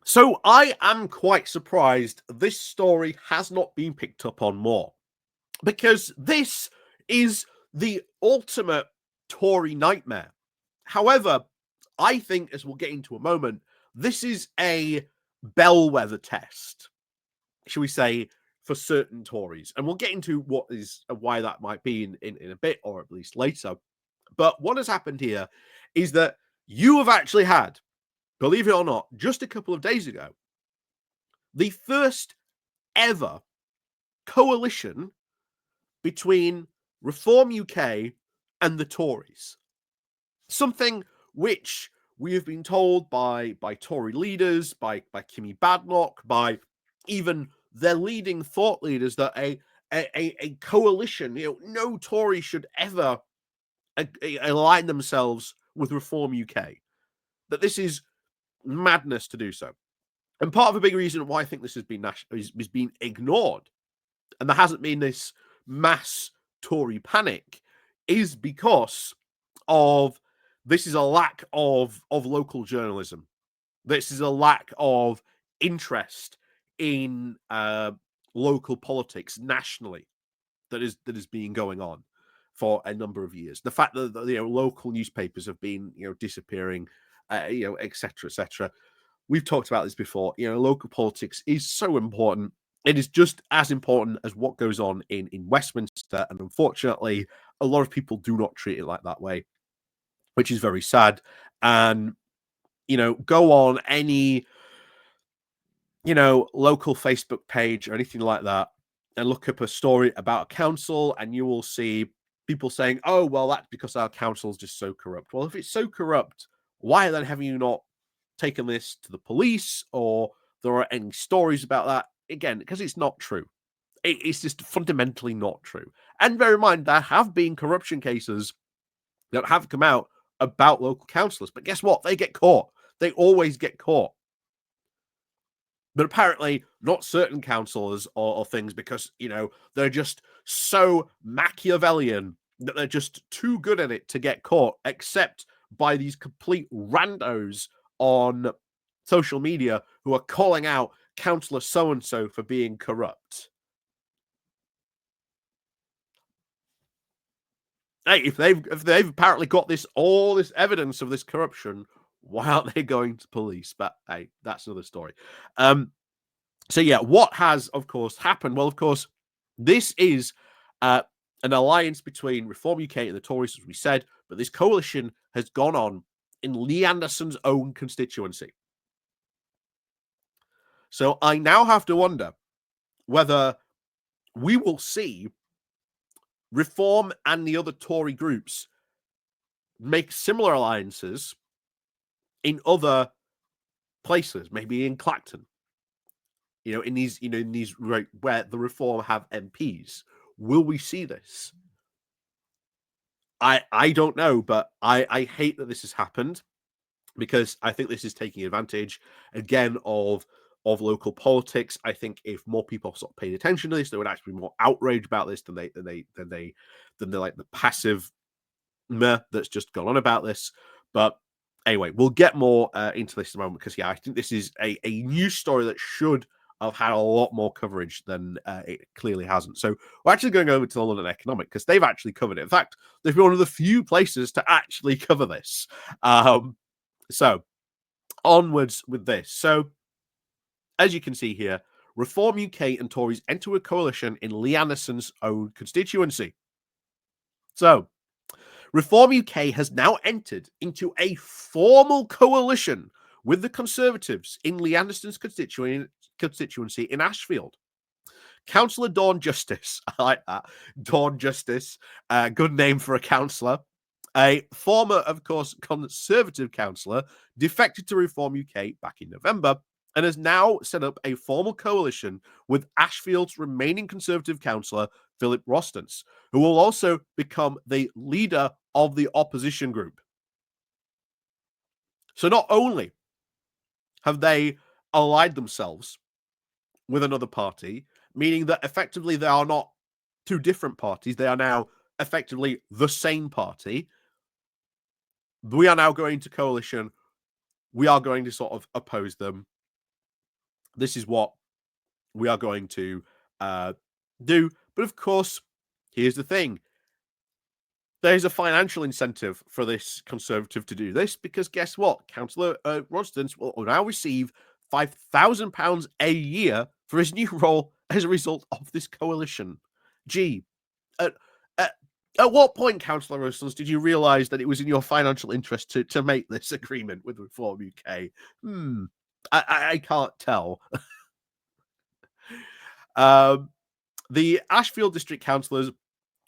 So I am quite surprised this story has not been picked up on more, because this is the ultimate Tory nightmare. However, I think, as we'll get into a moment, this is a bellwether test, shall we say, for certain Tories. And we'll get into what is why that might be in a bit, or at least later. But what has happened here is that you have actually had, believe it or not, just a couple of days ago, the first ever coalition between Reform UK and the Tories. Something which we have been told by Tory leaders, by Kimmy Badenoch, by even their leading thought leaders, that a coalition, no Tory should ever align themselves with Reform UK. That this is madness to do so. And part of a big reason why I think this has been ignored, and there hasn't been this mass Tory panic, is because of this is a lack of local journalism. This is a lack of interest in local politics nationally that is being going on for a number of years. The fact that local newspapers have been disappearing, etc., etc. We've talked about this before. Local politics is so important. It is just as important as what goes on in Westminster, and unfortunately, a lot of people do not treat it like that way, which is very sad. And go on any local Facebook page or anything like that and look up a story about a council, and you will see people saying, "Oh, well, that's because our council's just so corrupt." Well, if it's so corrupt, why then have you not taken this to the police, or there are any stories about that? Again, because it's not true. It's just fundamentally not true. And bear in mind, there have been corruption cases that have come out about local councillors, but guess what? They get caught. They always get caught. But apparently not certain councillors or things, because, they're just so Machiavellian that they're just too good at it to get caught, except by these complete randos on social media who are calling out councillor so-and-so for being corrupt. Hey, if they've apparently got all this evidence of this corruption, why aren't they going to police? But hey, that's another story. So yeah, what has, of course, happened? Well, of course, this is an alliance between Reform UK and the Tories, as we said, but this coalition has gone on in Lee Anderson's own constituency. So I now have to wonder whether we will see Reform and the other Tory groups make similar alliances in other places, maybe in Clacton, in these where the Reform have MPs. Will we see this? I don't know, but I hate that this has happened, because I think this is taking advantage again of local politics. I think if more people sort of paid attention to this, they would actually be more outraged about this than they like the passive meh that's just gone on about this. But anyway, we'll get more into this in a moment, because I think this is a news story that should have had a lot more coverage than it clearly hasn't. So we're actually going over to the London Economic, because they've actually covered it. In fact, they've been one of the few places to actually cover this. So onwards with this. So as you can see here, Reform UK and Tories enter a coalition in Lee Anderson's own constituency. So Reform UK has now entered into a formal coalition with the Conservatives in Lee Anderson's constituency in Ashfield. Councillor Dawn Justice, I like that, Dawn Justice, good name for a councillor, a former, of course, Conservative councillor, defected to Reform UK back in November, and has now set up a formal coalition with Ashfield's remaining Conservative councillor, Philip Rostance, who will also become the leader of the opposition group. So not only have they allied themselves with another party, meaning that effectively they are not two different parties, they are now effectively the same party. We are now going to coalition. We are going to sort of oppose them. this is what we are going to do. But of course, here's the thing. There's a financial incentive for this Conservative to do this, because guess what? Councillor Rostons will now receive £5,000 a year for his new role as a result of this coalition. Gee, at, at, at what point, Councillor Rostons, did you realise that it was in your financial interest to make this agreement with Reform UK? I can't tell. The Ashfield District Councillors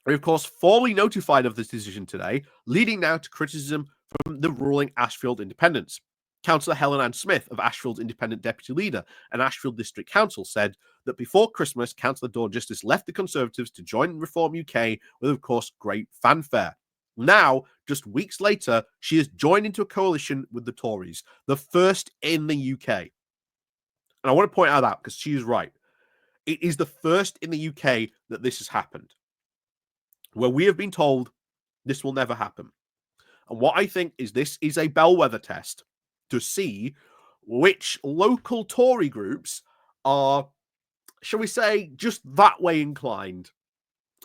are, of course, formally notified of this decision today, leading now to criticism from the ruling Ashfield Independents. Councillor Helen Ann Smith of Ashfield's Independent Deputy Leader and Ashfield District Council said that before Christmas, Councillor Dawn Justice left the Conservatives to join Reform UK with, of course, great fanfare. Now, just weeks later, she has joined into a coalition with the Tories, the first in the UK. And I want to point out that because she is right. It is the first in the UK that this has happened, where we have been told this will never happen. And what I think is this is a bellwether test to see which local Tory groups are, shall we say, just that way inclined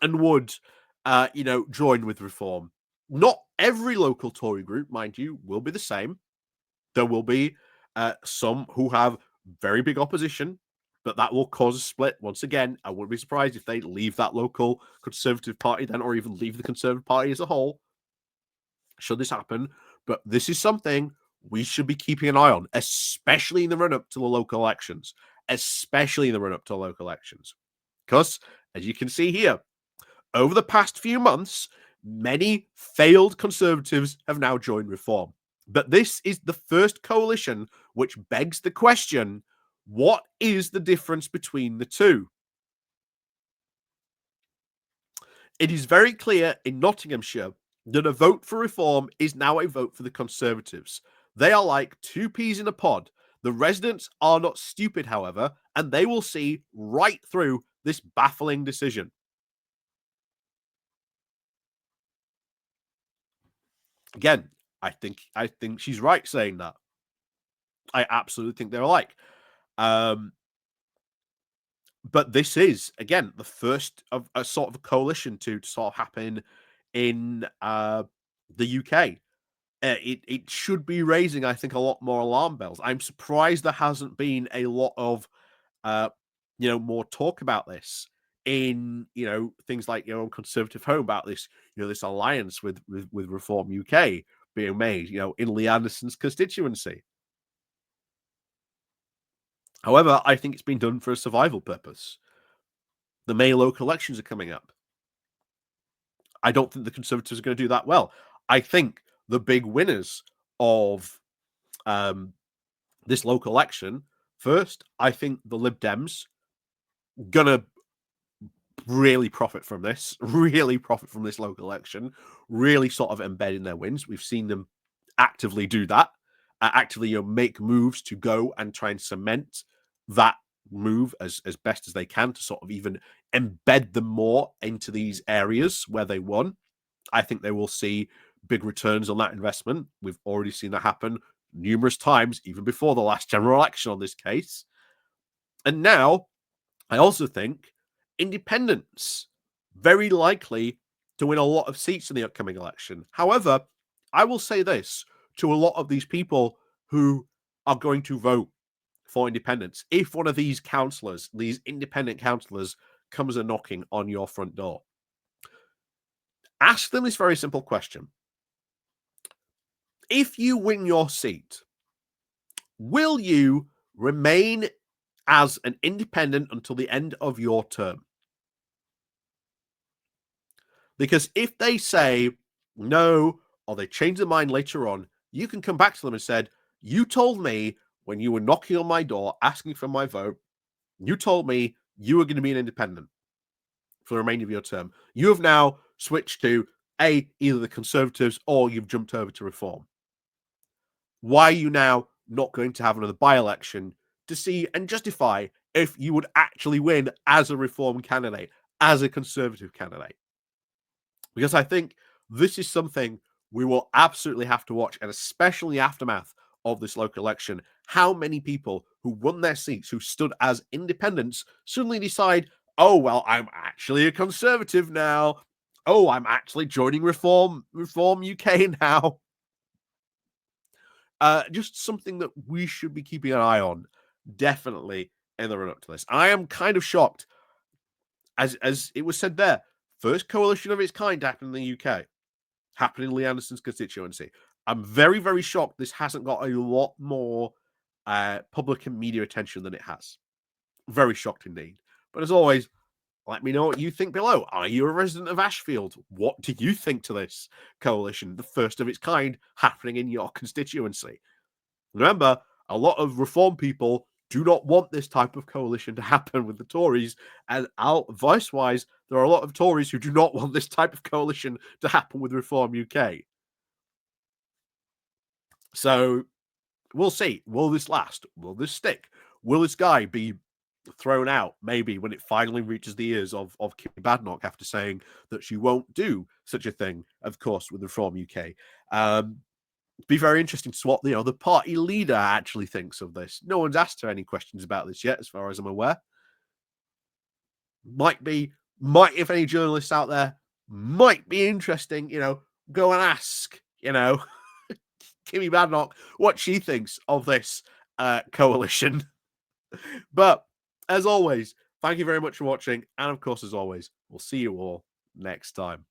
and would, join with Reform. Not every local Tory group, mind you, will be the same. There will be some who have very big opposition, but that will cause a split. Once again, I wouldn't be surprised if they leave that local Conservative Party then, or even leave the Conservative Party as a whole, should this happen. But this is something we should be keeping an eye on, especially in the run-up to the local elections. Because, as you can see here, over the past few months, many failed Conservatives have now joined Reform. But this is the first coalition which begs the question, what is the difference between the two? It is very clear in Nottinghamshire that a vote for Reform is now a vote for the Conservatives. They are like two peas in a pod. The residents are not stupid, however, and they will see right through this baffling decision. Again, I think she's right saying that. I absolutely think they're alike. But this is, again, the first of a sort of a coalition to sort of happen in the UK. It should be raising, I think, a lot more alarm bells. I'm surprised there hasn't been a lot of more talk about this in things like your own Conservative Home, about this this alliance with Reform UK being made in Lee Anderson's constituency. However, I think it's been done for a survival purpose. The May local elections are coming up. I don't think the Conservatives are going to do that well. I think the big winners of this local election, first, I think the Lib Dems gonna really profit from this local election, really sort of embed in their wins. We've seen them actively do that, actively make moves to go and try and cement that move as best as they can, to sort of even embed them more into these areas where they won. I think they will see big returns on that investment. We've already seen that happen numerous times, even before the last general election on this case. And now, I also think independents very likely to win a lot of seats in the upcoming election. However, I will say this to a lot of these people who are going to vote for independence: if one of these councillors, these independent councillors, comes a knocking on your front door, ask them this very simple question. If you win your seat, will you remain as an independent until the end of your term? Because if they say no, or they change their mind later on, you can come back to them and said, you told me when you were knocking on my door asking for my vote, you told me you were going to be an independent for the remainder of your term. You have now switched to either the Conservatives, or you've jumped over to Reform. Why are you now not going to have another by-election to see and justify if you would actually win as a Reform candidate, as a Conservative candidate? Because I think this is something we will absolutely have to watch, and especially in the aftermath of this local election, how many people who won their seats, who stood as independents, suddenly decide, oh, well, I'm actually a conservative now. Oh, I'm actually joining Reform UK now. Just something that we should be keeping an eye on, definitely in the run up to this. I am kind of shocked, as it was said there, first coalition of its kind happened in the UK, happened in Lee Anderson's constituency. I'm very, very shocked this hasn't got a lot more public and media attention than it has. Very shocked indeed. But as always, let me know what you think below. Are you a resident of Ashfield? What do you think to this coalition, the first of its kind, happening in your constituency? Remember, a lot of Reform people do not want this type of coalition to happen with the Tories, and vice-wise, there are a lot of Tories who do not want this type of coalition to happen with Reform UK. So we'll see. Will this last? Will this stick? Will this guy be thrown out maybe when it finally reaches the ears of Kimmy Badenoch after saying that she won't do such a thing, of course, with Reform UK? Be very interesting to see what the party leader actually thinks of this. No one's asked her any questions about this yet, as far as I'm aware. Might if any journalists out there might be interesting, go and ask, Kimmy Badenoch what she thinks of this coalition. But as always, thank you very much for watching, and of course, as always, we'll see you all next time.